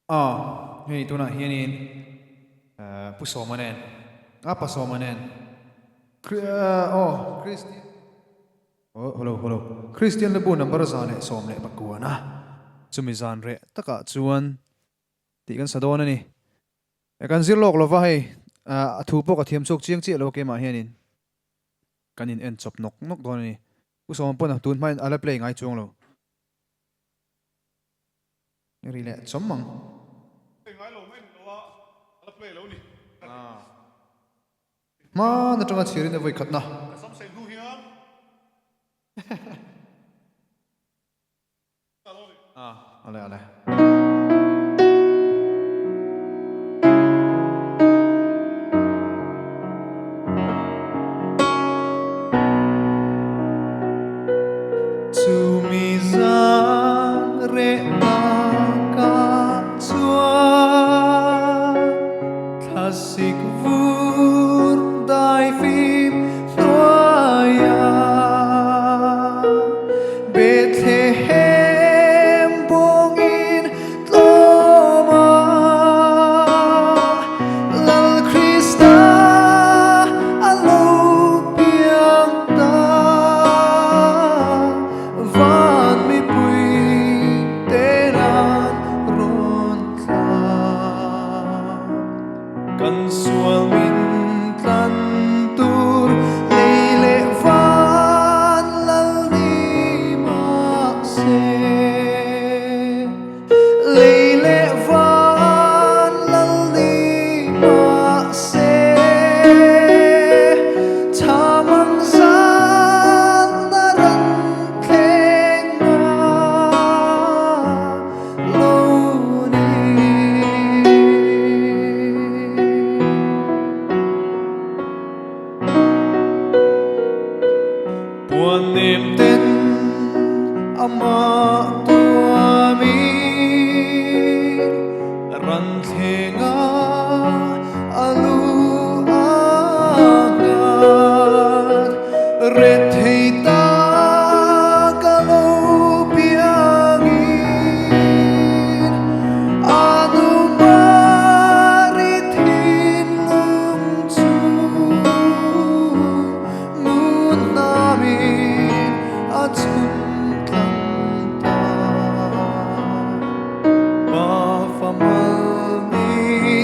Hei tuna hianin pusomanen. Apa somanen? Christian. Oh, hello. Christian lebu number zane som le bakuana. Chumi zan re taka chuan ti kan sadona ni. E kan zirlok lo va hei thu pok a thiam chok chiang chi lo ke ma hianin. Kanin en chop nok don ni. Pusom pon tun mai ala play ngai chung lo. Ri le chommang. Ngai lo men lo ala play lo ni. Ma na tanga chirin na voi khatna. Sam sen hu hiam. Ale. Chumi zan re takah chuan thasik vur dai phim Taitea Bethlehem bongin tloma lal Krista alo piang ta van mi pui teran ron tla kan sual min tlan tur leile van lal ni ma se leile van lal ni ma se thamang zan na ran thleng ma lo ni buồn niềm tin ama tua mi ran thenga alu angat ret thei ta kalo piangin anu marithin lung chu mun namin at suntang ta pa famal ni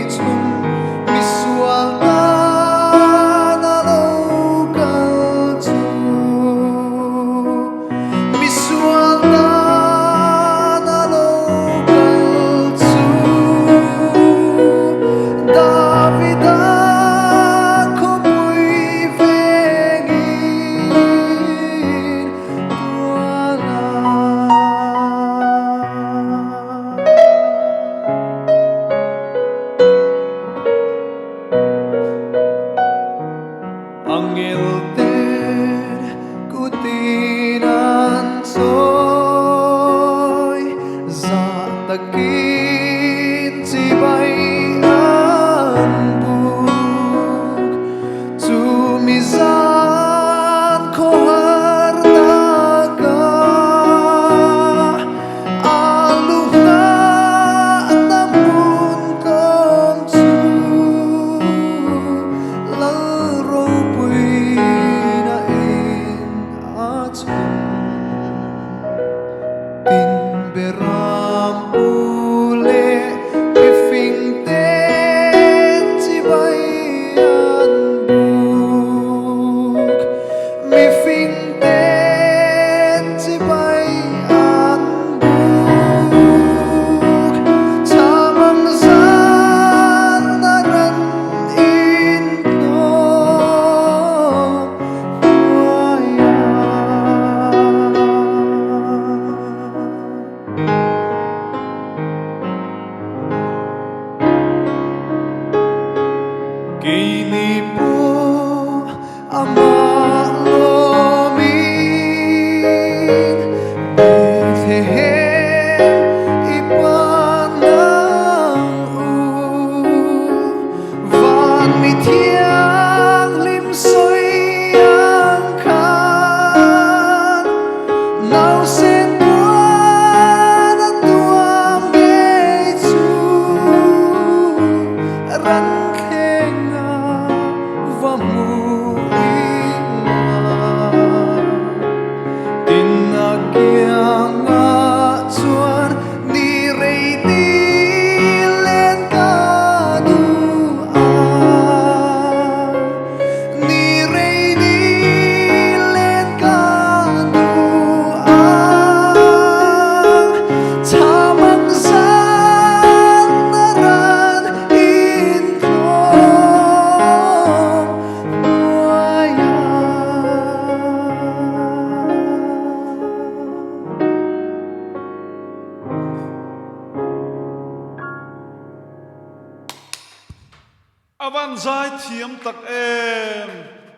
van zai thiam tak em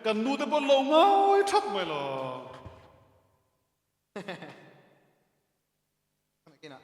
kan nu te pon lo ngoi thak mai lo Kina.